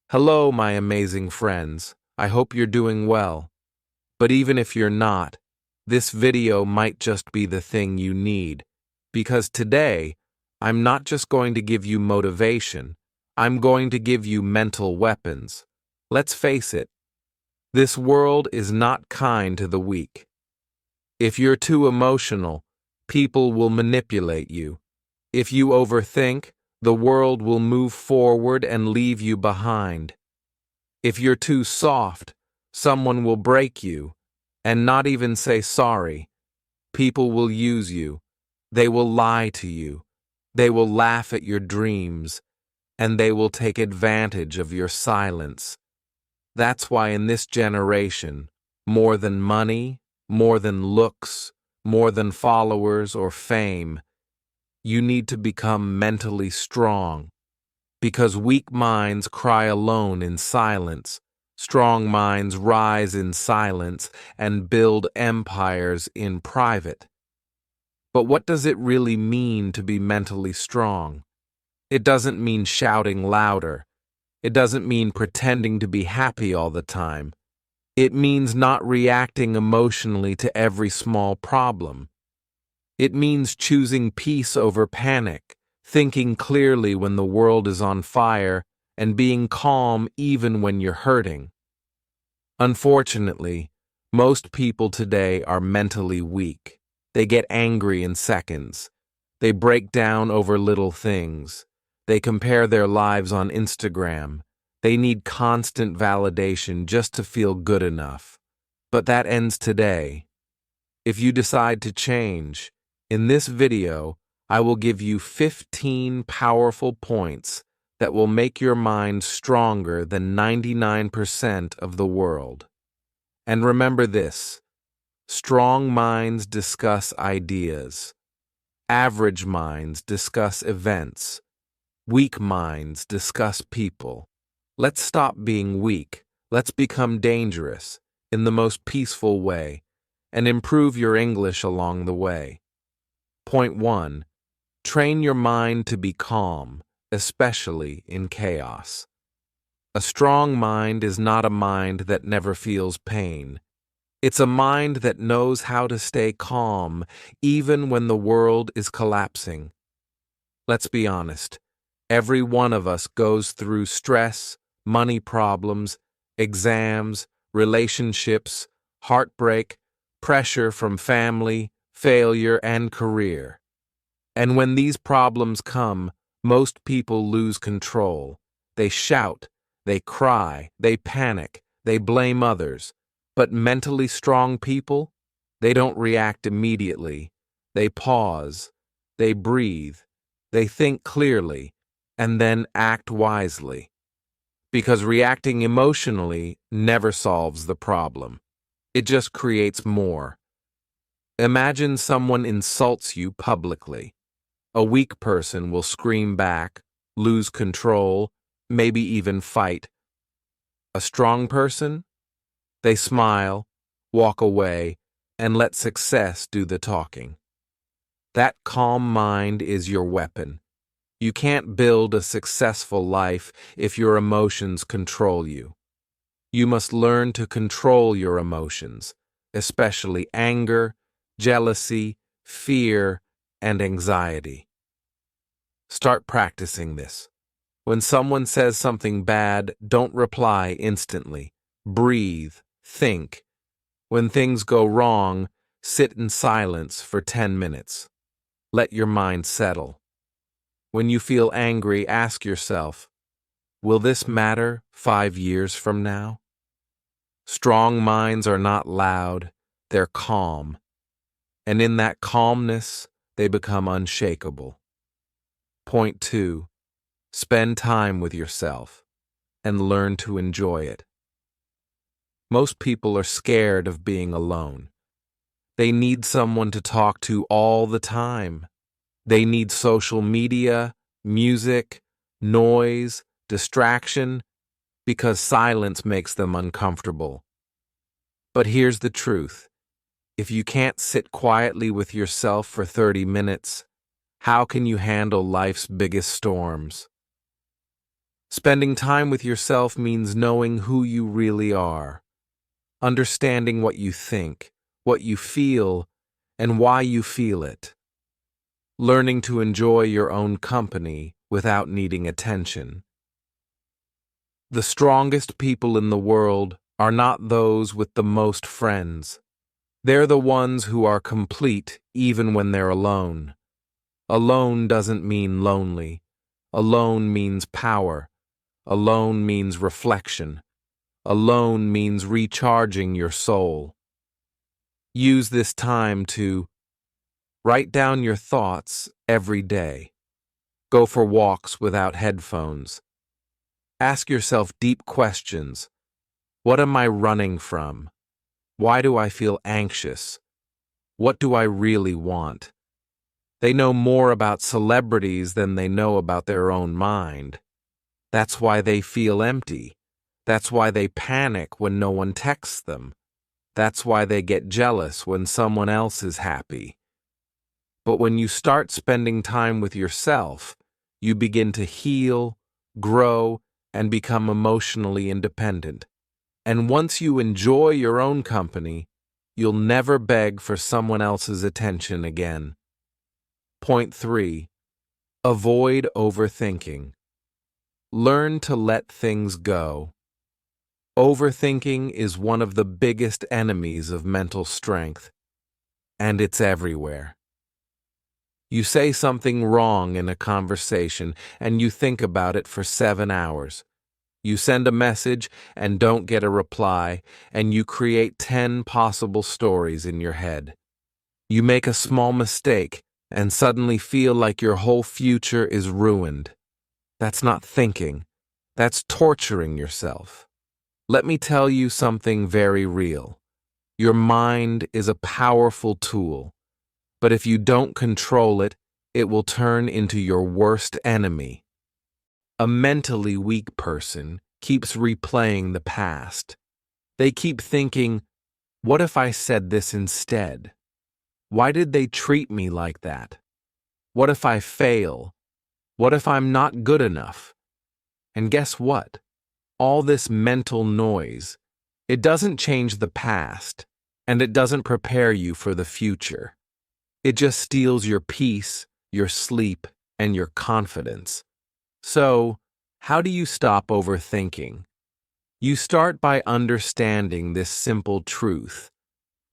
Hello, my amazing friends. I hope you're doing well. But even if you're not, this video might just be the thing you need. Because today, I'm not just going to give you motivation, I'm going to give you mental weapons. Let's face it, this world is not kind to the weak. If you're too emotional, people will manipulate you. If you overthink, the world will move forward and leave you behind. If you're too soft, someone will break you and not even say sorry. People will use you. They will lie to you. They will laugh at your dreams, and they will take advantage of your silence. That's why in this generation, more than money, more than looks, more than followers or fame, you need to become mentally strong. Because weak minds cry alone in silence, strong minds rise in silence and build empires in private. But what does it really mean to be mentally strong? It doesn't mean shouting louder. It doesn't mean pretending to be happy all the time. It means not reacting emotionally to every small problem. It means choosing peace over panic, thinking clearly when the world is on fire, and being calm even when you're hurting. Unfortunately, most people today are mentally weak. They get angry in seconds. They break down over little things. They compare their lives on Instagram. They need constant validation just to feel good enough. But that ends today. If you decide to change, in this video, I will give you 15 powerful points that will make your mind stronger than 99% of the world. And remember this: strong minds discuss ideas. Average minds discuss events. Weak minds discuss people. Let's stop being weak. Let's become dangerous in the most peaceful way and improve your English along the way. Point 1. Train your mind to be calm, especially in chaos. A strong mind is not a mind that never feels pain. It's a mind that knows how to stay calm even when the world is collapsing. Let's be honest. Every one of us goes through stress, money problems, exams, relationships, heartbreak, pressure from family, failure, and career. And when these problems come, most people lose control. They shout, they cry, they panic, they blame others. But mentally strong people, they don't react immediately. They pause, they breathe, they think clearly, and then act wisely. Because reacting emotionally never solves the problem. It just creates more. Imagine someone insults you publicly. A weak person will scream back, lose control, maybe even fight. A strong person? They smile, walk away, and let success do the talking. That calm mind is your weapon. You can't build a successful life if your emotions control you. You must learn to control your emotions, especially anger, jealousy, fear, and anxiety. Start practicing this. When someone says something bad, don't reply instantly. Breathe, think. When things go wrong, sit in silence for 10 minutes. Let your mind settle. When you feel angry, ask yourself, will this matter 5 years from now? Strong minds are not loud, they're calm. And in that calmness, they become unshakable. Point 2. Spend time with yourself and learn to enjoy it. Most people are scared of being alone. They need someone to talk to all the time. They need social media, music, noise, distraction, because silence makes them uncomfortable. But here's the truth. If you can't sit quietly with yourself for 30 minutes, how can you handle life's biggest storms? Spending time with yourself means knowing who you really are, understanding what you think, what you feel, and why you feel it. Learning to enjoy your own company without needing attention. The strongest people in the world are not those with the most friends. They're the ones who are complete even when they're alone. Alone doesn't mean lonely. Alone means power. Alone means reflection. Alone means recharging your soul. Use this time to write down your thoughts every day. Go for walks without headphones. Ask yourself deep questions. What am I running from? Why do I feel anxious? What do I really want? They know more about celebrities than they know about their own mind. That's why they feel empty. That's why they panic when no one texts them. That's why they get jealous when someone else is happy. But when you start spending time with yourself, you begin to heal, grow, and become emotionally independent. And once you enjoy your own company, you'll never beg for someone else's attention again. Point 3. Avoid overthinking. Learn to let things go. Overthinking is one of the biggest enemies of mental strength, and it's everywhere. You say something wrong in a conversation, and you think about it for 7 hours. You send a message and don't get a reply, and you create 10 possible stories in your head. You make a small mistake and suddenly feel like your whole future is ruined. That's not thinking. That's torturing yourself. Let me tell you something very real. Your mind is a powerful tool, but if you don't control it, it will turn into your worst enemy. A mentally weak person keeps replaying the past. They keep thinking, what if I said this instead? Why did they treat me like that? What if I fail? What if I'm not good enough? And guess what? All this mental noise, it doesn't change the past, and it doesn't prepare you for the future. It just steals your peace, your sleep, and your confidence. So, how do you stop overthinking? You start by understanding this simple truth.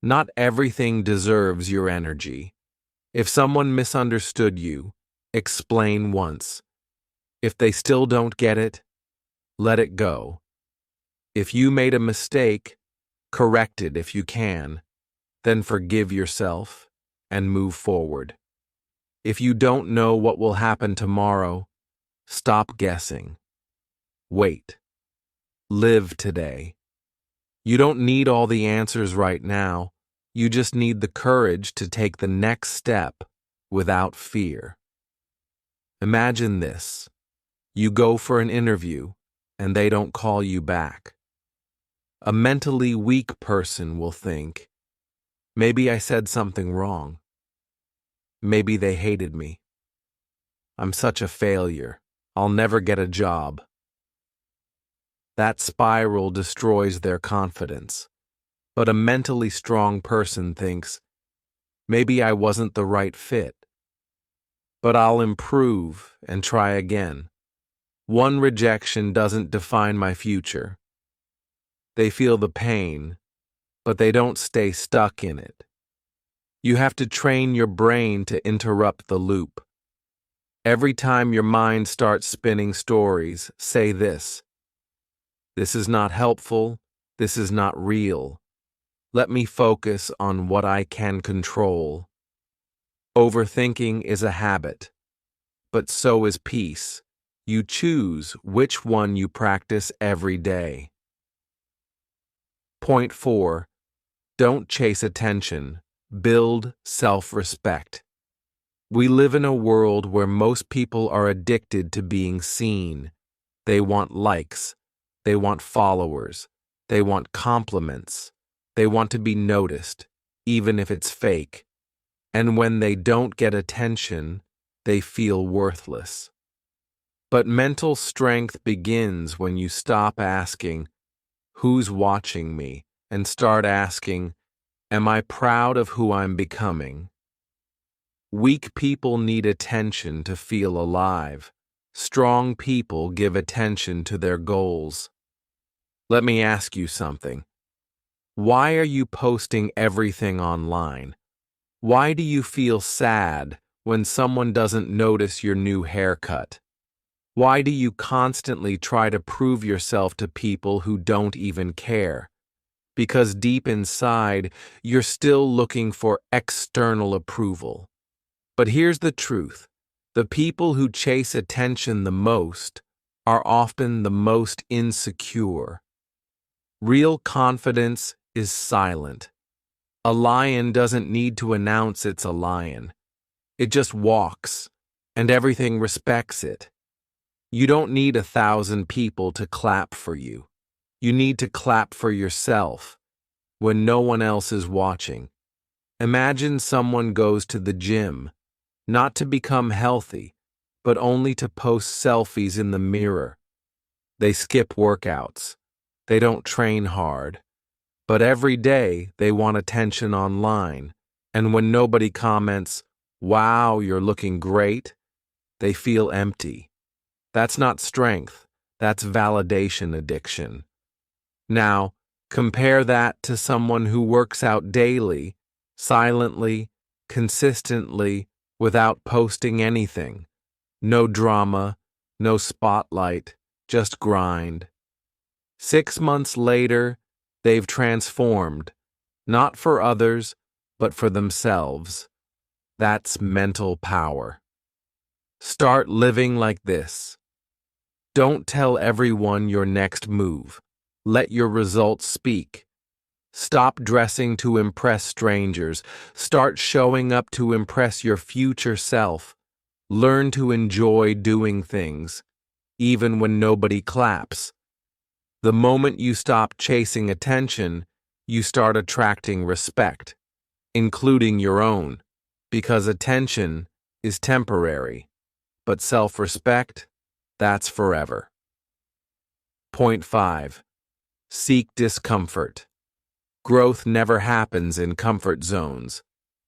Not everything deserves your energy. If someone misunderstood you, explain once. If they still don't get it, let it go. If you made a mistake, correct it if you can, then forgive yourself and move forward. If you don't know what will happen tomorrow, stop guessing. Wait. Live today. You don't need all the answers right now. You just need the courage to take the next step without fear. Imagine this. You go for an interview, and they don't call you back. A mentally weak person will think, maybe I said something wrong. Maybe they hated me. I'm such a failure. I'll never get a job. That spiral destroys their confidence. But a mentally strong person thinks, maybe I wasn't the right fit. But I'll improve and try again. One rejection doesn't define my future. They feel the pain, but they don't stay stuck in it. You have to train your brain to interrupt the loop. Every time your mind starts spinning stories, say this. This is not helpful. This is not real. Let me focus on what I can control. Overthinking is a habit, but so is peace. You choose which one you practice every day. Point 4. Don't chase attention. Build self-respect. We live in a world where most people are addicted to being seen. They want likes. They want followers. They want compliments. They want to be noticed, even if it's fake. And when they don't get attention, they feel worthless. But mental strength begins when you stop asking, "Who's watching me?" and start asking, "Am I proud of who I'm becoming?" Weak people need attention to feel alive. Strong people give attention to their goals. Let me ask you something. Why are you posting everything online? Why do you feel sad when someone doesn't notice your new haircut? Why do you constantly try to prove yourself to people who don't even care? Because deep inside, you're still looking for external approval. But here's the truth. The people who chase attention the most are often the most insecure. Real confidence is silent. A lion doesn't need to announce it's a lion. It just walks, and everything respects it. You don't need 1,000 people to clap for you. You need to clap for yourself when no one else is watching. Imagine someone goes to the gym, not to become healthy, but only to post selfies in the mirror. They skip workouts. They don't train hard. But every day they want attention online. And when nobody comments, "Wow, you're looking great," they feel empty. That's not strength. That's validation addiction. Now, compare that to someone who works out daily, silently, consistently, without posting anything. No drama, no spotlight, just grind. 6 months later, they've transformed, not for others, but for themselves. That's mental power. Start living like this. Don't tell everyone your next move. Let your results speak. Stop dressing to impress strangers. Start showing up to impress your future self. Learn to enjoy doing things, even when nobody claps. The moment you stop chasing attention, you start attracting respect, including your own, because attention is temporary, but self-respect, that's forever. Point 5. Seek discomfort. Growth never happens in comfort zones.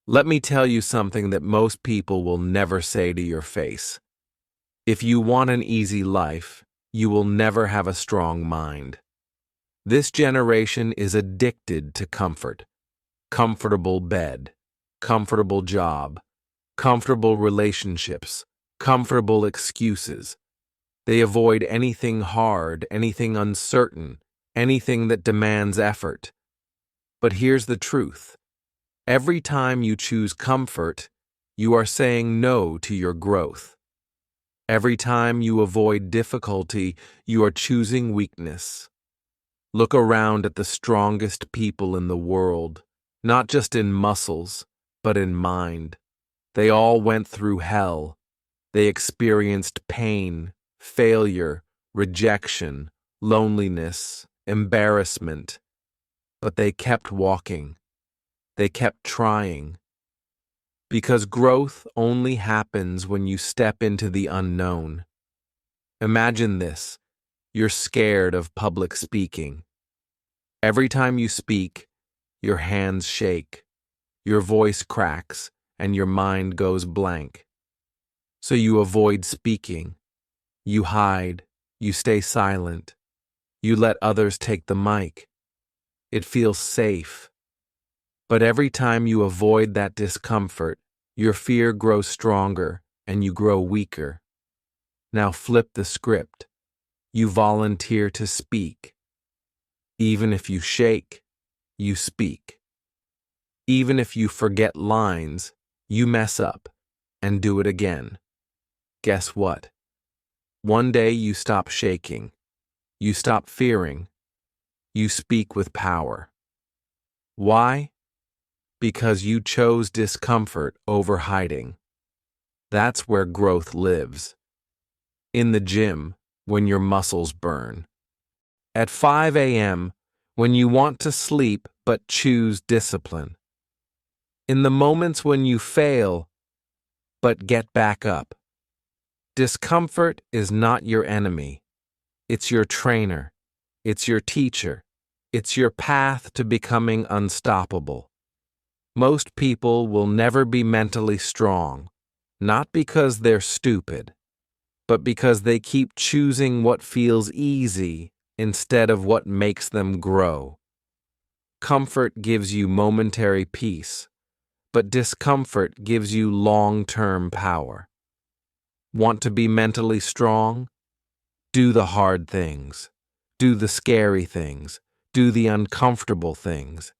Let me tell you something that most people will never say to your face. If you want an easy life, you will never have a strong mind. This generation is addicted to comfort. Comfortable bed, comfortable job, comfortable relationships, comfortable excuses. They avoid anything hard, anything uncertain, anything that demands effort. But here's the truth. Every time you choose comfort, you are saying no to your growth. Every time you avoid difficulty, you are choosing weakness. Look around at the strongest people in the world, not just in muscles, but in mind. They all went through hell. They experienced pain, failure, rejection, loneliness, embarrassment. But they kept walking. They kept trying. Because growth only happens when you step into the unknown. Imagine this. You're scared of public speaking. Every time you speak, your hands shake, your voice cracks, and your mind goes blank. So you avoid speaking. You hide. You stay silent. You let others take the mic. It feels safe. But every time you avoid that discomfort, your fear grows stronger and you grow weaker. Now flip the script. You volunteer to speak. Even if you shake, you speak. Even if you forget lines, you mess up and do it again. Guess what? One day you stop shaking. You stop fearing. You speak with power. Why? Because you chose discomfort over hiding. That's where growth lives. In the gym, when your muscles burn. At 5 a.m., when you want to sleep but choose discipline. In the moments when you fail but get back up. Discomfort is not your enemy. It's your trainer. It's your teacher. It's your path to becoming unstoppable. Most people will never be mentally strong, not because they're stupid, but because they keep choosing what feels easy instead of what makes them grow. Comfort gives you momentary peace, but discomfort gives you long-term power. Want to be mentally strong? Do the hard things. Do the scary things. Do the uncomfortable things.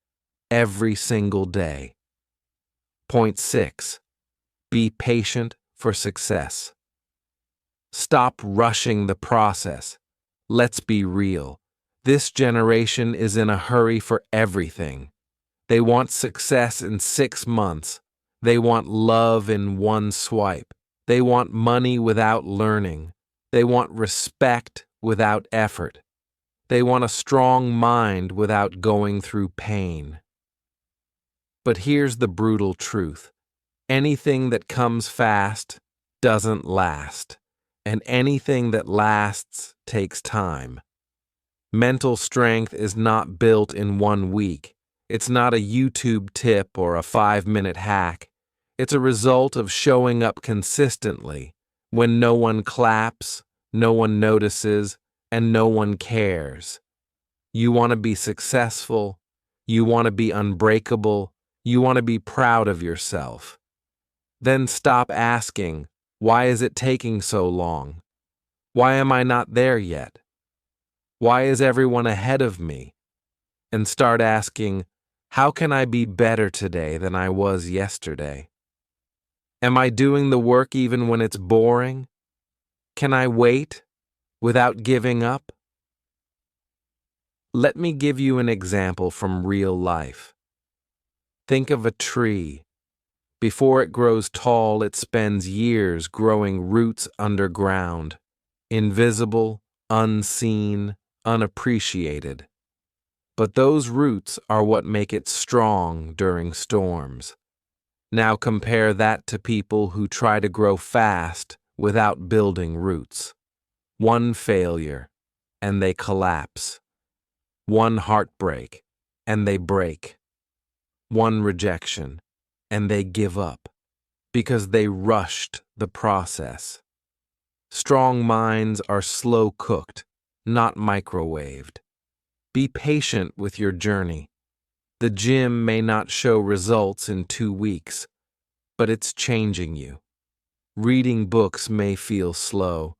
Every single day. Point 6. Be patient for success. Stop rushing the process. Let's be real. This generation is in a hurry for everything. They want success in 6 months. They want love in one swipe. They want money without learning. They want respect without effort. They want a strong mind without going through pain. But here's the brutal truth. Anything that comes fast doesn't last, and anything that lasts takes time. Mental strength is not built in 1 week. It's not a YouTube tip or a 5-minute hack. It's a result of showing up consistently when no one claps, no one notices, and no one cares. You want to be successful. You want to be unbreakable. You want to be proud of yourself. Then stop asking, why is it taking so long? Why am I not there yet? Why is everyone ahead of me? And start asking, how can I be better today than I was yesterday? Am I doing the work even when it's boring? Can I wait without giving up? Let me give you an example from real life. Think of a tree. Before it grows tall, it spends years growing roots underground, invisible, unseen, unappreciated. But those roots are what make it strong during storms. Now compare that to people who try to grow fast without building roots. One failure, and they collapse. One heartbreak, and they break. One rejection, and they give up, because they rushed the process. Strong minds are slow cooked, not microwaved. Be patient with your journey. The gym may not show results in 2 weeks, but it's changing you. Reading books may feel slow,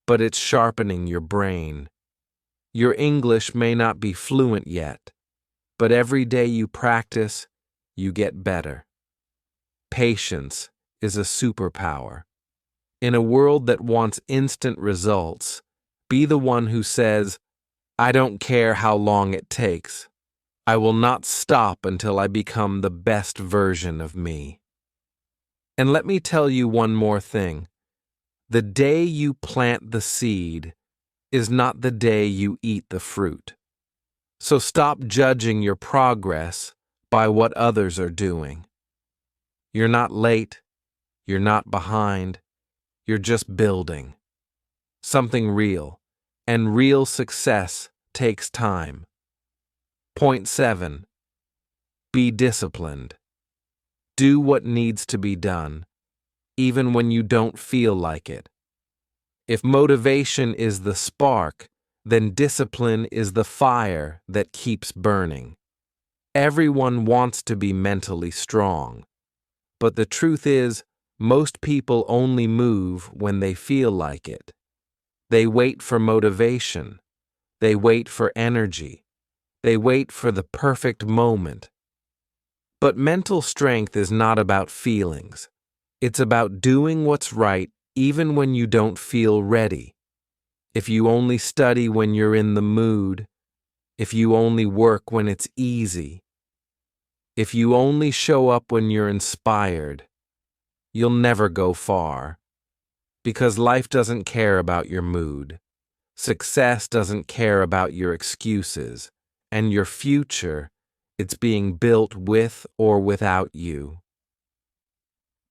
but it's sharpening your brain. Your English may not be fluent yet, but every day you practice, you get better. Patience is a superpower. In a world that wants instant results, be the one who says, I don't care how long it takes. I will not stop until I become the best version of me. And let me tell you one more thing. The day you plant the seed is not the day you eat the fruit. So stop judging your progress by what others are doing. You're not late. You're not behind. You're just building. Something real. And real success takes time. Point 7. Be disciplined. Do what needs to be done, even when you don't feel like it. If motivation is the spark, then discipline is the fire that keeps burning. Everyone wants to be mentally strong, but the truth is, most people only move when they feel like it. They wait for motivation. They wait for energy. They wait for the perfect moment. But mental strength is not about feelings. It's about doing what's right even when you don't feel ready. If you only study when you're in the mood, if you only work when it's easy, if you only show up when you're inspired, you'll never go far. Because life doesn't care about your mood. Success doesn't care about your excuses. And your future, it's being built with or without you.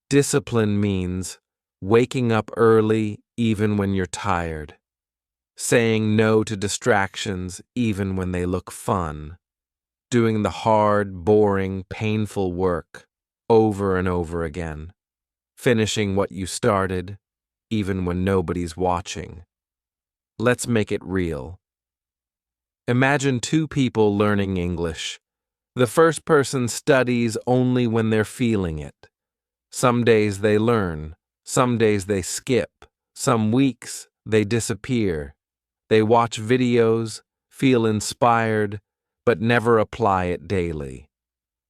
Discipline means waking up early even when you're tired, saying no to distractions even when they look fun, doing the hard, boring, painful work over and over again, finishing what you started even when nobody's watching. Let's make it real. Imagine two people learning English. The first person studies only when they're feeling it. Some days they learn, some days they skip, some weeks they disappear. They watch videos, feel inspired, but never apply it daily.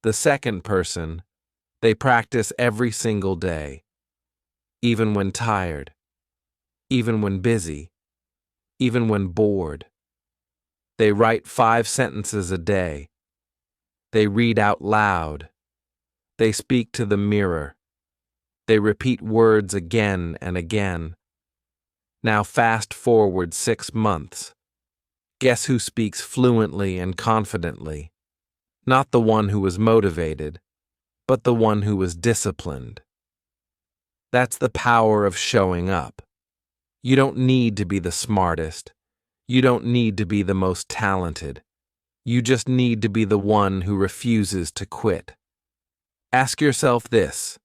The second person, they practice every single day, even when tired, even when busy, even when bored. They write 5 sentences a day. They read out loud. They speak to the mirror. They repeat words again and again. Now fast forward 6 months. Guess who speaks fluently and confidently? Not the one who was motivated, but the one who was disciplined. That's the power of showing up. You don't need to be the smartest. You don't need to be the most talented. You just need to be the one who refuses to quit. Ask yourself this: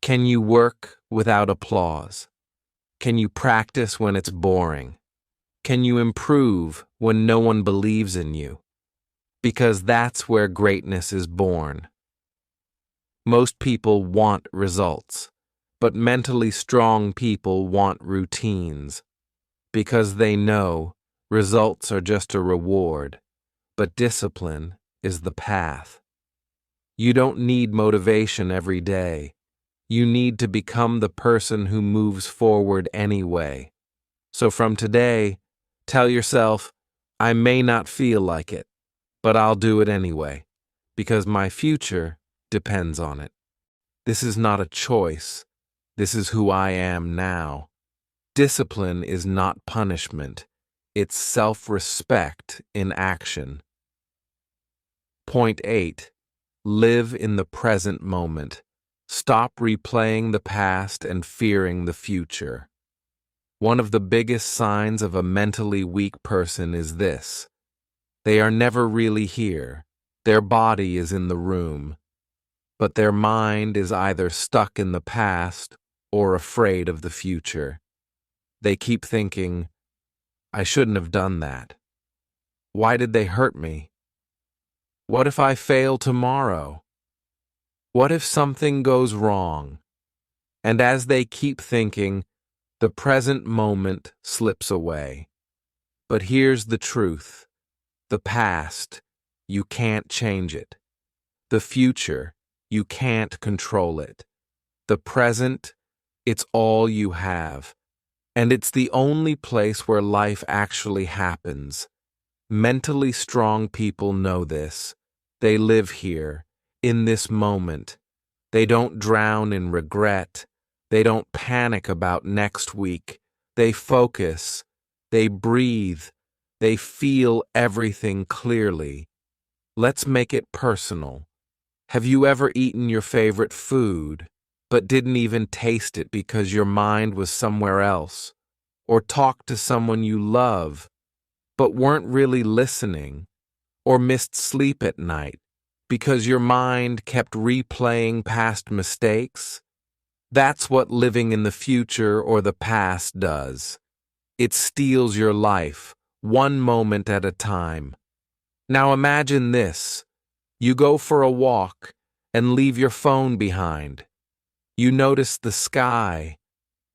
can you work without applause? Can you practice when it's boring? Can you improve when no one believes in you? Because that's where greatness is born. Most people want results, but mentally strong people want routines, because they know results are just a reward, but discipline is the path. You don't need motivation every day. You need to become the person who moves forward anyway. So from today, tell yourself, I may not feel like it, but I'll do it anyway, because my future depends on it. This is not a choice. This is who I am now. Discipline is not punishment. It's self-respect in action. Point 8. Live in the present moment. Stop replaying the past and fearing the future. One of the biggest signs of a mentally weak person is this: they are never really here. Their body is in the room, but their mind is either stuck in the past or afraid of the future. They keep thinking, I shouldn't have done that. Why did they hurt me? What if I fail tomorrow? What if something goes wrong? And as they keep thinking, the present moment slips away. But here's the truth. The past, you can't change it. The future, you can't control it. The present, it's all you have. And it's the only place where life actually happens. Mentally strong people know this. They live here, in this moment. They don't drown in regret. They don't panic about next week. They focus. They breathe. They feel everything clearly. Let's make it personal. Have you ever eaten your favorite food, but didn't even taste it because your mind was somewhere else? Or talked to someone you love, but weren't really listening? Or missed sleep at night because your mind kept replaying past mistakes? That's what living in the future or the past does. It steals your life, one moment at a time. Now imagine this. You go for a walk and leave your phone behind. You notice the sky.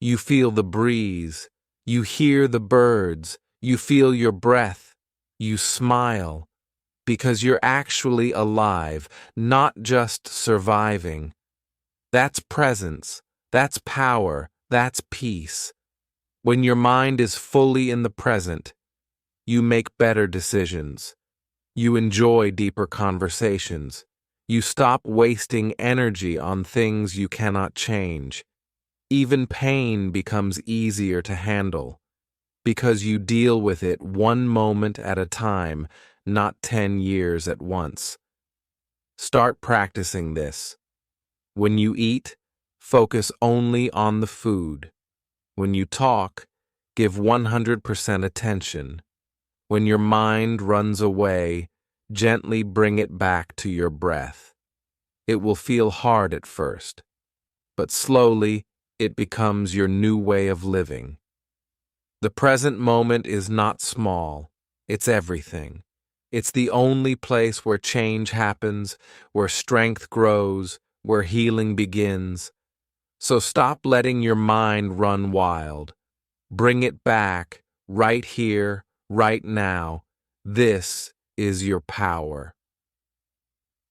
You feel the breeze. You hear the birds. You feel your breath. You smile. Because you're actually alive, not just surviving. That's presence. That's power. That's peace. When your mind is fully in the present, you make better decisions. You enjoy deeper conversations. You stop wasting energy on things you cannot change. Even pain becomes easier to handle because you deal with it one moment at a time, not 10 years at once. Start practicing this. When you eat, Focus only on the food. When you talk, give 100% attention. When your mind runs away, gently bring it back to your breath. It will feel hard at first, but slowly it becomes your new way of living. The present moment is not small, it's everything. It's the only place where change happens, where strength grows, where healing begins. So stop letting your mind run wild. Bring it back, right here, right now. This is your power.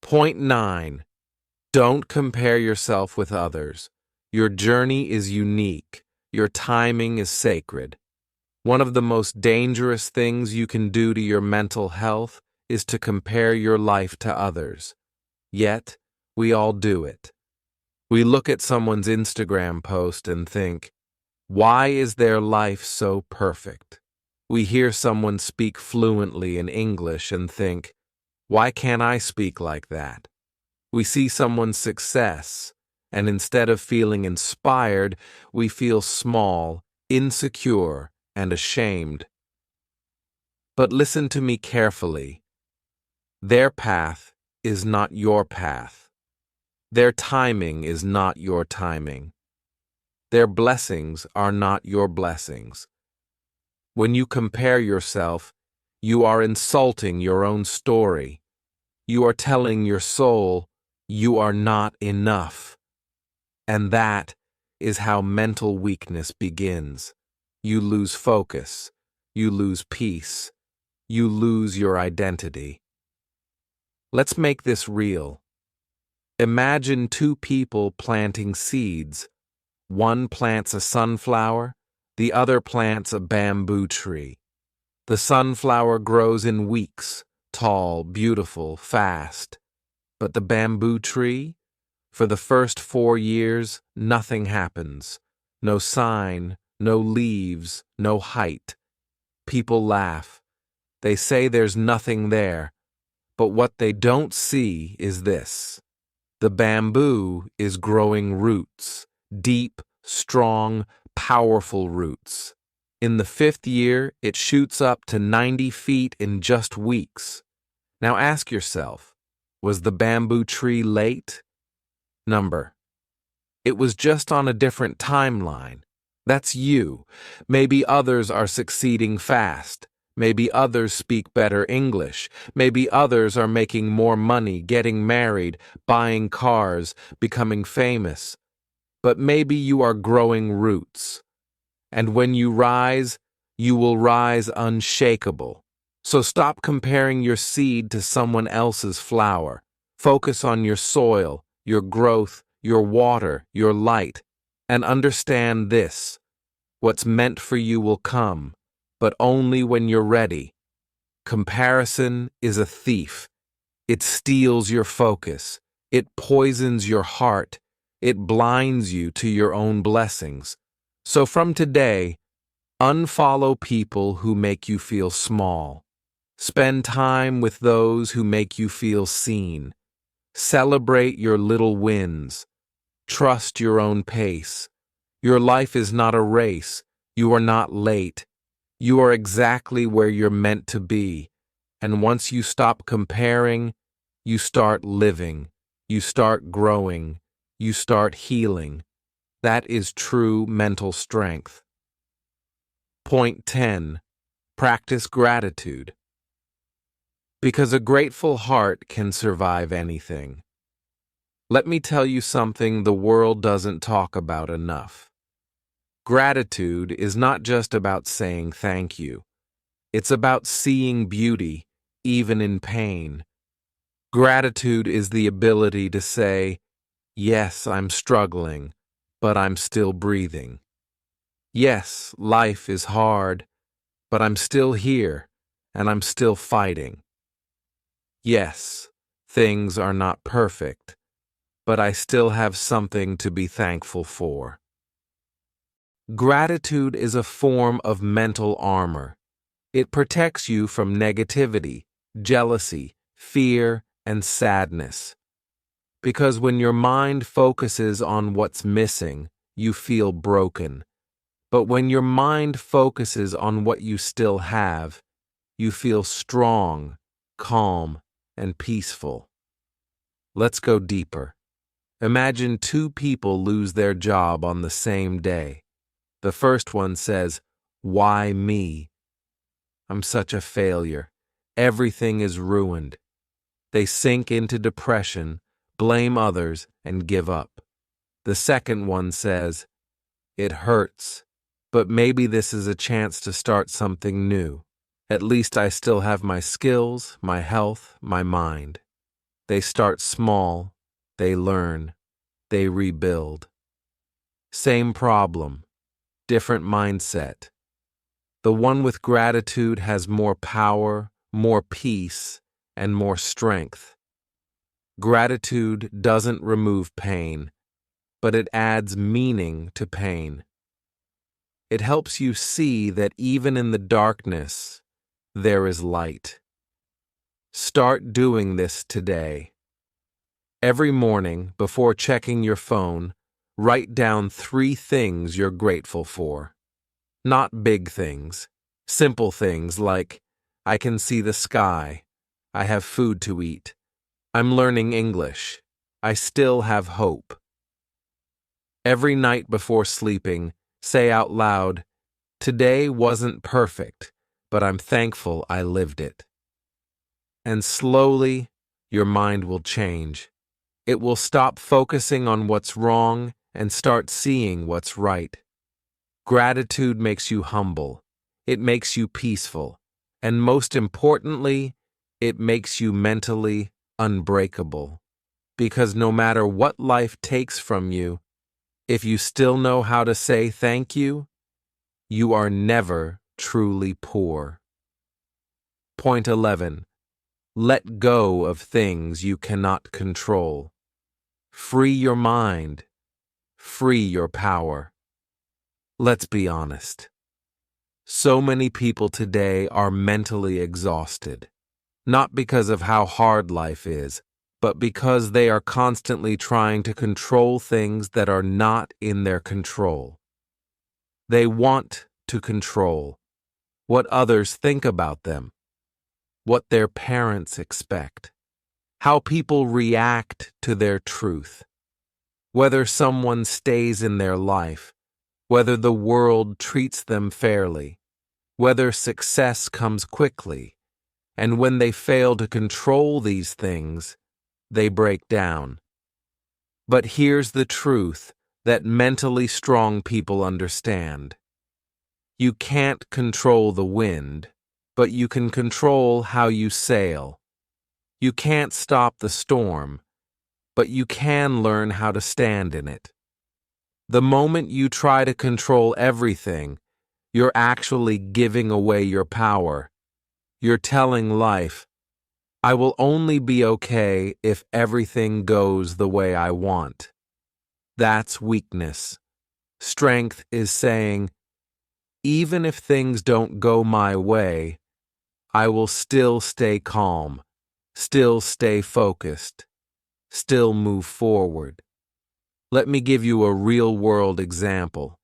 Point 9. Don't compare yourself with others. Your journey is unique. Your timing is sacred. One of the most dangerous things you can do to your mental health is to compare your life to others. Yet, we all do it. We look at someone's Instagram post and think, why is their life so perfect? We hear someone speak fluently in English and think, why can't I speak like that? We see someone's success, and instead of feeling inspired, we feel small, insecure, and ashamed. But listen to me carefully. Their path is not your path. Their timing is not your timing. Their blessings are not your blessings. When you compare yourself, you are insulting your own story. You are telling your soul, you are not enough. And that is how mental weakness begins. You lose focus. You lose peace. You lose your identity. Let's make this real. Imagine two people planting seeds. One plants a sunflower, the other plants a bamboo tree. The sunflower grows in weeks, tall, beautiful, fast. But the bamboo tree? For the first 4 years, nothing happens. No sign, no leaves, no height. People laugh. They say there's nothing there. But what they don't see is this. The bamboo is growing roots, deep, strong, powerful roots. In the 5th year, it shoots up to 90 feet in just weeks. Now ask yourself, was the bamboo tree late? Number. It was just on a different timeline. That's you. Maybe others are succeeding fast. Maybe others speak better English. Maybe others are making more money, getting married, buying cars, becoming famous. But maybe you are growing roots. And when you rise, you will rise unshakable. So stop comparing your seed to someone else's flower. Focus on your soil, your growth, your water, your light, and understand this. What's meant for you will come, but only when you're ready. Comparison is a thief. It steals your focus. It poisons your heart. It blinds you to your own blessings. So from today, unfollow people who make you feel small. Spend time with those who make you feel seen. Celebrate your little wins. Trust your own pace. Your life is not a race. You are not late. You are exactly where you're meant to be. And once you stop comparing, you start living. You start growing. You start healing. That is true mental strength. Point 10. Practice gratitude. Because a grateful heart can survive anything. Let me tell you something the world doesn't talk about enough. Gratitude is not just about saying thank you. It's about seeing beauty, even in pain. Gratitude is the ability to say, yes, I'm struggling, but I'm still breathing. Yes, life is hard, but I'm still here, and I'm still fighting. Yes, things are not perfect, but I still have something to be thankful for. Gratitude is a form of mental armor. It protects you from negativity, jealousy, fear, and sadness. Because when your mind focuses on what's missing, you feel broken. But when your mind focuses on what you still have, you feel strong, calm, and peaceful. Let's go deeper. Imagine two people lose their job on the same day. The first one says, "Why me? I'm such a failure. Everything is ruined." They sink into depression, blame others, and give up. The second one says, "It hurts, but maybe this is a chance to start something new. At least I still have my skills, my health, my mind." They start small, they learn, they rebuild. Same problem, different mindset. The one with gratitude has more power, more peace, and more strength. Gratitude doesn't remove pain, but it adds meaning to pain. It helps you see that even in the darkness, there is light. Start doing this today. Every morning, before checking your phone, write down 3 things you're grateful for. Not big things, simple things like, I can see the sky, I have food to eat, I'm learning English, I still have hope. Every night before sleeping, say out loud, today wasn't perfect, but I'm thankful I lived it. And slowly, your mind will change. It will stop focusing on what's wrong and start seeing what's right. Gratitude makes you humble. It makes you peaceful. And most importantly, it makes you mentally unbreakable. Because no matter what life takes from you, if you still know how to say thank you, you are never truly poor. Point 11. Let go of things you cannot control. Free your mind. Free your power. Let's be honest. So many people today are mentally exhausted, not because of how hard life is, but because they are constantly trying to control things that are not in their control. They want to control what others think about them, what their parents expect, how people react to their truth, whether someone stays in their life, whether the world treats them fairly, whether success comes quickly, and when they fail to control these things, they break down. But here's the truth that mentally strong people understand. You can't control the wind, but you can control how you sail. You can't stop the storm, but you can learn how to stand in it. The moment you try to control everything, you're actually giving away your power. You're telling life, I will only be okay if everything goes the way I want. That's weakness. Strength is saying, even if things don't go my way, I will still stay calm, still stay focused, still move forward. Let me give you a real-world example.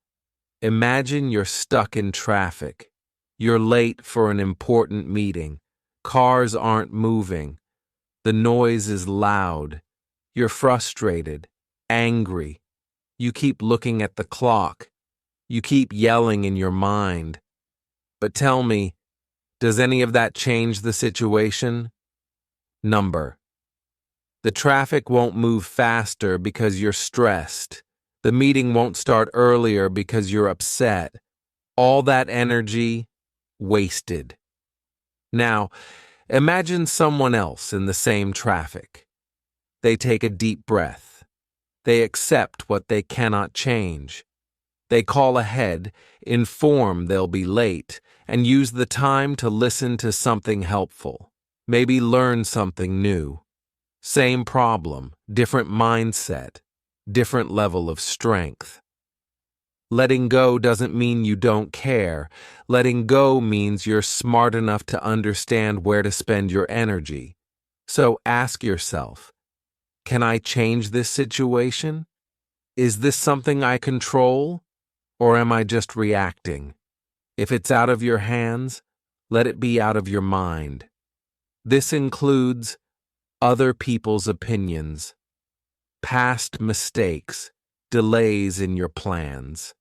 Imagine you're stuck in traffic. You're late for an important meeting. Cars aren't moving. The noise is loud. You're frustrated, angry. You keep looking at the clock. You keep yelling in your mind. But tell me, does any of that change the situation? Number. The traffic won't move faster because you're stressed. The meeting won't start earlier because you're upset. All that energy, wasted. Now, imagine someone else in the same traffic. They take a deep breath. They accept what they cannot change. They call ahead, inform they'll be late, and use the time to listen to something helpful. Maybe learn something new. Same problem, different mindset, different level of strength. Letting go doesn't mean you don't care. Letting go means you're smart enough to understand where to spend your energy. So ask yourself, Can I change this situation? Is this something I control, or am I just reacting? If it's out of your hands, let it be out of your mind. This includes other people's opinions, past mistakes, delays in your plans,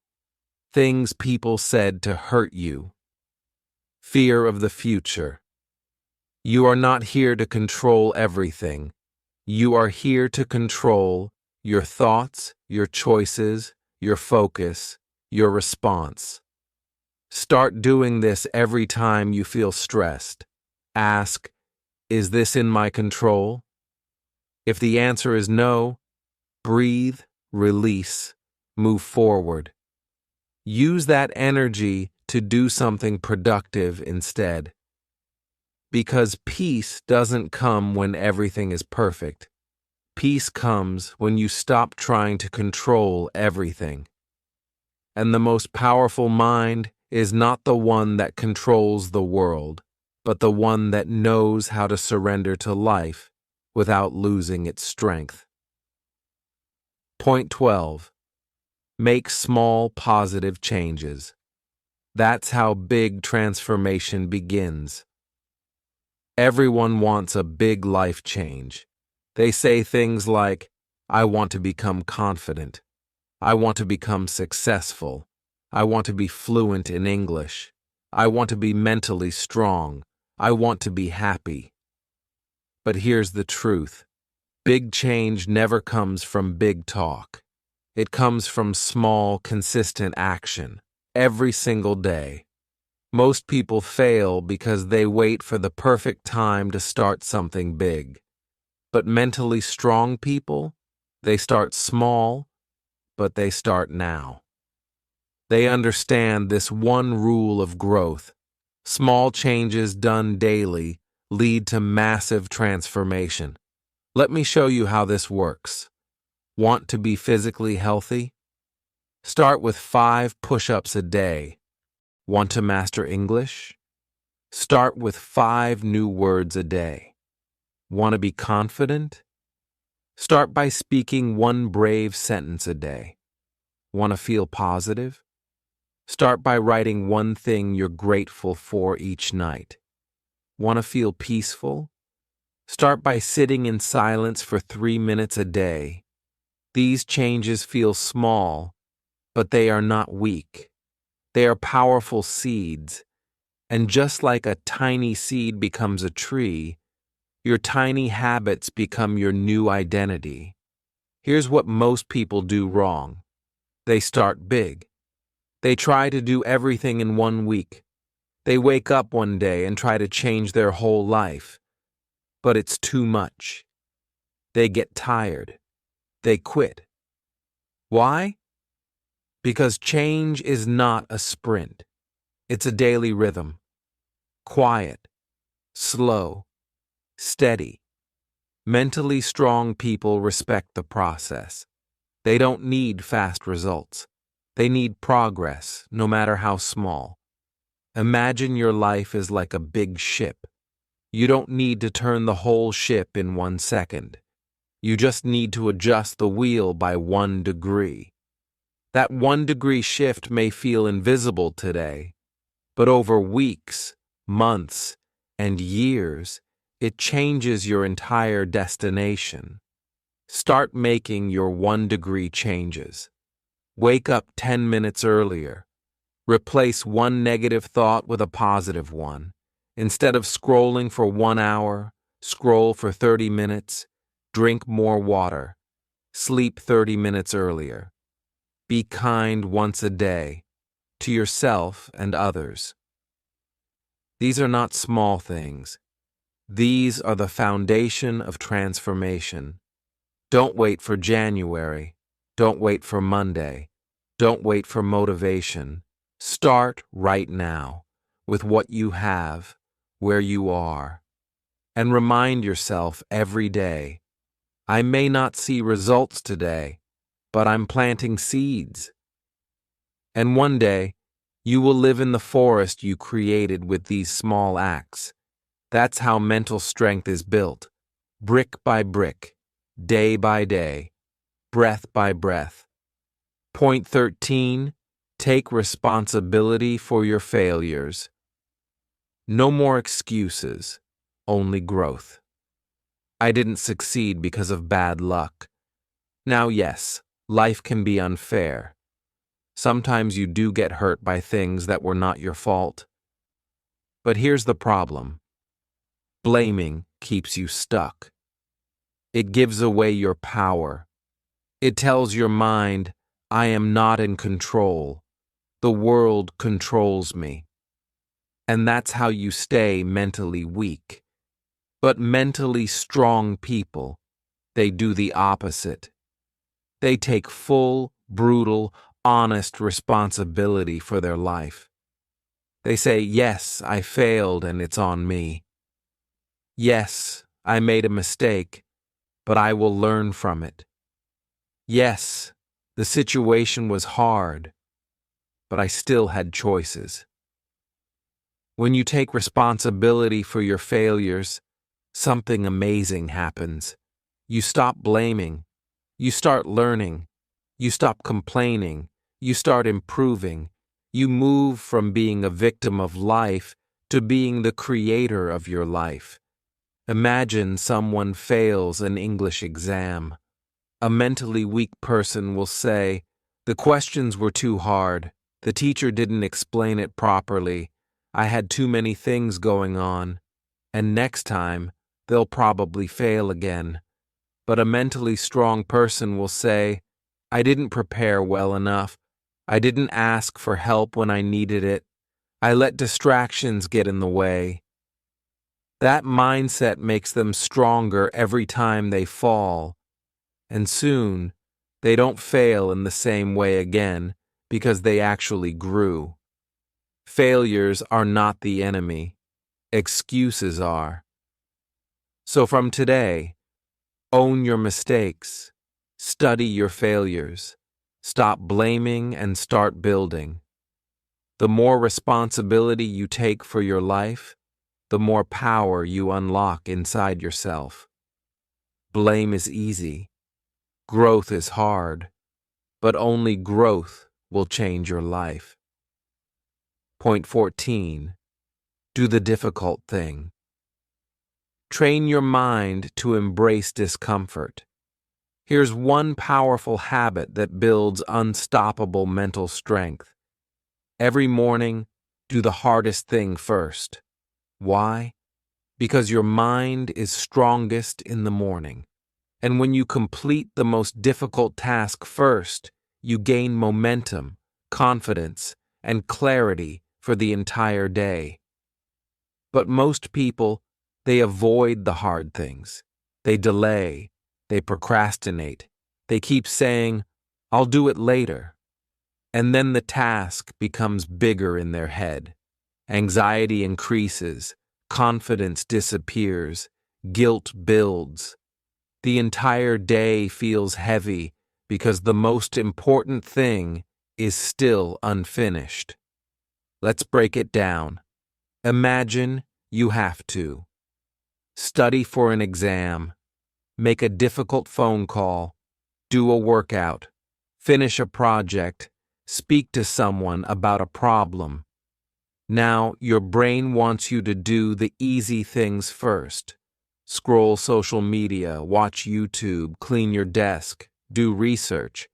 things people said to hurt you, fear of the future. You are not here to control everything. You are here to control your thoughts, your choices, your focus, your response. Start doing this every time you feel stressed. Ask, is this in my control? If the answer is no, breathe, release, move forward. Use that energy to do something productive instead. Because peace doesn't come when everything is perfect. Peace comes when you stop trying to control everything. And the most powerful mind is not the one that controls the world, but the one that knows how to surrender to life without losing its strength. Point 12. Make small positive changes. That's how big transformation begins. Everyone wants a big life change. They say things like, I want to become confident. I want to become successful. I want to be fluent in English. I want to be mentally strong. I want to be happy. But here's the truth. Big change never comes from big talk. It comes from small, consistent action, every single day. Most people fail because they wait for the perfect time to start something big. But mentally strong people, they start small, but they start now. They understand this one rule of growth. Small changes done daily lead to massive transformation. Let me show you how this works. Want to be physically healthy? Start with 5 push-ups a day. Want to master English? Start with 5 new words a day. Want to be confident? Start by speaking 1 brave sentence a day. Want to feel positive? Start by writing 1 thing you're grateful for each night. Want to feel peaceful? Start by sitting in silence for 3 minutes a day. These changes feel small, but they are not weak. They are powerful seeds. And just like a tiny seed becomes a tree, your tiny habits become your new identity. Here's what most people do wrong. They start big. They try to do everything in 1 week. They wake up one day and try to change their whole life. But it's too much. They get tired. They quit. Why? Because change is not a sprint. It's a daily rhythm. Quiet, slow, steady. Mentally strong people respect the process. They don't need fast results. They need progress, no matter how small. Imagine your life is like a big ship. You don't need to turn the whole ship in 1 second. You just need to adjust the wheel by 1 degree. That 1 degree shift may feel invisible today, but over weeks, months, and years, it changes your entire destination. Start making your 1 degree changes. Wake up 10 minutes earlier. Replace 1 negative thought with a positive one. Instead of scrolling for 1 hour, scroll for 30 minutes. Drink more water. Sleep 30 minutes earlier. Be kind once a day, to yourself and others. These are not small things. These are the foundation of transformation. Don't wait for January. Don't wait for Monday. Don't wait for motivation. Start right now, with what you have, where you are. And remind yourself every day, I may not see results today, but I'm planting seeds. And one day, you will live in the forest you created with these small acts. That's how mental strength is built, brick by brick. day by day, breath by breath. Point 13, take responsibility for your failures. No more excuses, only growth. I didn't succeed because of bad luck. Now, yes, life can be unfair. Sometimes you do get hurt by things that were not your fault. But here's the problem. Blaming keeps you stuck. It gives away your power. It tells your mind, I am not in control. The world controls me. And that's how you stay mentally weak. But mentally strong people, they do the opposite. They take full, brutal, honest responsibility for their life. They say, yes, I failed and it's on me. Yes, I made a mistake, but I will learn from it. Yes, the situation was hard, but I still had choices. When you take responsibility for your failures, something amazing happens. You stop blaming. You start learning. You stop complaining. You start improving. You move from being a victim of life to being the creator of your life. Imagine someone fails an English exam. A mentally weak person will say, the questions were too hard. The teacher didn't explain it properly. I had too many things going on. And next time, they'll probably fail again. But a mentally strong person will say, I didn't prepare well enough. I didn't ask for help when I needed it. I let distractions get in the way. That mindset makes them stronger every time they fall. And soon, they don't fail in the same way again because they actually grew. Failures are not the enemy. Excuses are. So from today, own your mistakes. Study your failures. Stop blaming and start building. The more responsibility you take for your life, the more power you unlock inside yourself. Blame is easy. Growth is hard. But only growth will change your life. Point 14. Do the difficult thing. Train your mind to embrace discomfort. Here's one powerful habit that builds unstoppable mental strength. Every morning, do the hardest thing first. Why? Because your mind is strongest in the morning. And when you complete the most difficult task first, you gain momentum, confidence, and clarity for the entire day. But most people, they avoid the hard things. They delay. They procrastinate. They keep saying, I'll do it later. And then the task becomes bigger in their head. Anxiety increases. Confidence disappears. Guilt builds. The entire day feels heavy because the most important thing is still unfinished. Let's break it down. Imagine you have to study for an exam, make a difficult phone call, do a workout, finish a project, speak to someone about a problem. Now your brain wants you to do the easy things first. Scroll social media, watch YouTube, clean your desk, do research.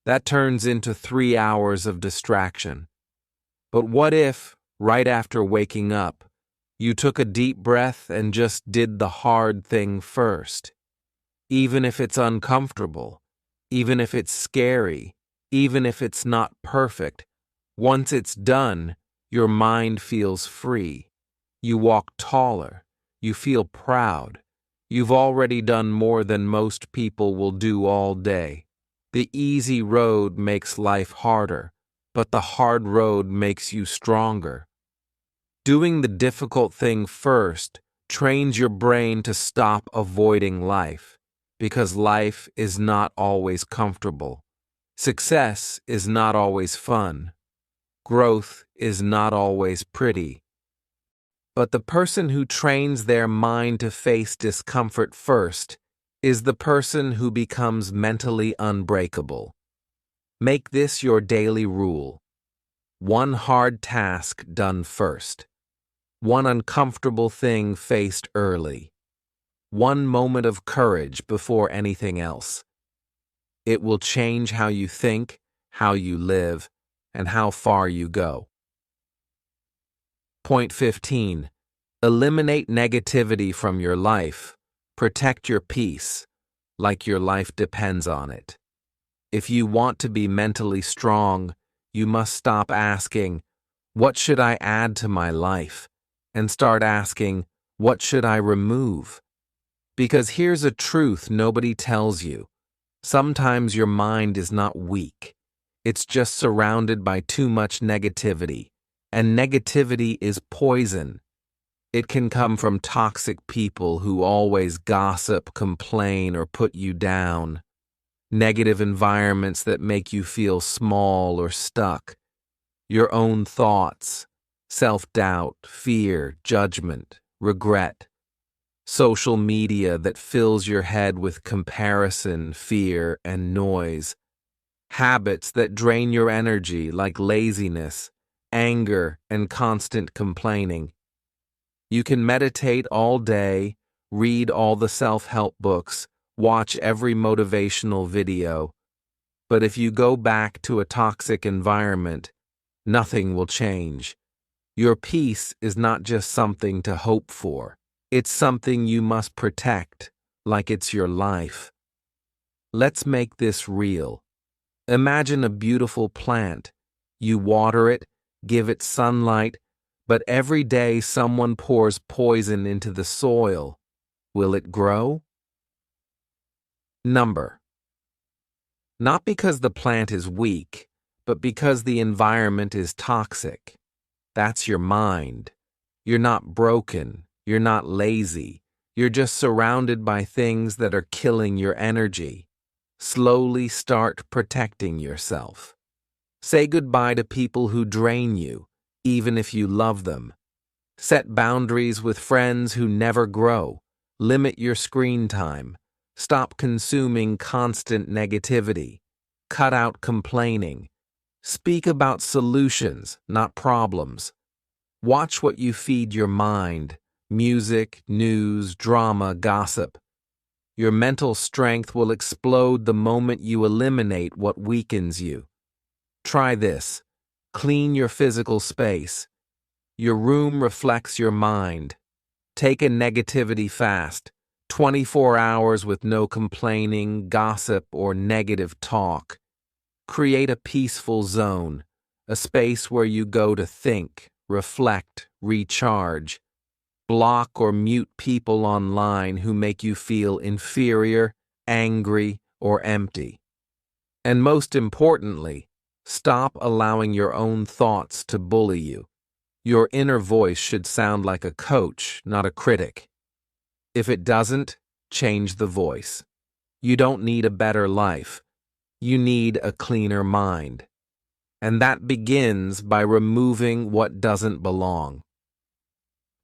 That turns into 3 hours of distraction. But what if, right after waking up, you took a deep breath and just did the hard thing first? Even if it's uncomfortable, even if it's scary, even if it's not perfect, once it's done, your mind feels free. You walk taller. You feel proud. You've already done more than most people will do all day. The easy road makes life harder, but the hard road makes you stronger. Doing the difficult thing first trains your brain to stop avoiding life, because life is not always comfortable. Success is not always fun. Growth is not always pretty. But the person who trains their mind to face discomfort first is the person who becomes mentally unbreakable. Make this your daily rule. One hard task done first. One uncomfortable thing faced early. One moment of courage before anything else. It will change how you think, how you live, and how far you go. Point 15. Eliminate negativity from your life. Protect your peace, like your life depends on it. If you want to be mentally strong, you must stop asking, "What should I add to my life?" and start asking, "What should I remove?" Because here's a truth nobody tells you. Sometimes your mind is not weak. It's just surrounded by too much negativity. And negativity is poison. It can come from toxic people who always gossip, complain, or put you down. Negative environments that make you feel small or stuck. Your own thoughts, self-doubt, fear, judgment, regret. Social media that fills your head with comparison, fear, and noise. Habits that drain your energy like laziness, anger, and constant complaining. You can meditate all day, read all the self-help books, watch every motivational video, but if you go back to a toxic environment, nothing will change. Your peace is not just something to hope for. It's something you must protect, like it's your life. Let's make this real. Imagine a beautiful plant. You water it, give it sunlight, but every day someone pours poison into the soil. Will it grow? Number. Not because the plant is weak, but because the environment is toxic. That's your mind. You're not broken. You're not lazy. You're just surrounded by things that are killing your energy. Slowly start protecting yourself. Say goodbye to people who drain you, even if you love them. Set boundaries with friends who never grow. Limit your screen time. Stop consuming constant negativity. Cut out complaining. Speak about solutions, not problems. Watch what you feed your mind. Music, news, drama, gossip. Your mental strength will explode the moment you eliminate what weakens you. Try this. Clean your physical space. Your room reflects your mind. Take a negativity fast. 24 hours with no complaining, gossip, or negative talk. Create a peaceful zone, a space where you go to think, reflect, recharge. Block or mute people online who make you feel inferior, angry, or empty. And most importantly, stop allowing your own thoughts to bully you. Your inner voice should sound like a coach, not a critic. If it doesn't, change the voice. You don't need a better life. You need a cleaner mind. And that begins by removing what doesn't belong.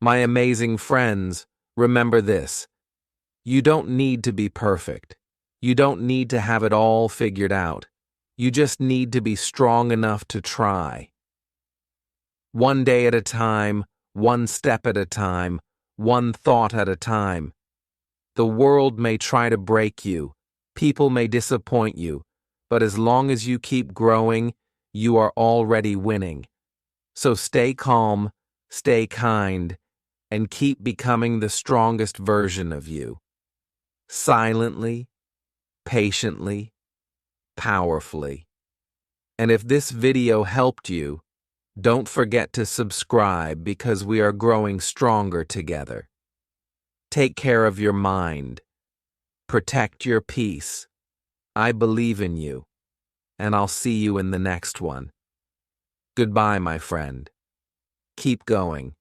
My amazing friends, remember this. You don't need to be perfect. You don't need to have it all figured out. You just need to be strong enough to try. One day at a time, one step at a time, one thought at a time. The world may try to break you. People may disappoint you. But as long as you keep growing, you are already winning. So stay calm, stay kind, and keep becoming the strongest version of you. Silently, patiently, powerfully. And if this video helped you, don't forget to subscribe because we are growing stronger together. Take care of your mind. Protect your peace. I believe in you, and I'll see you in the next one. Goodbye, my friend. Keep going.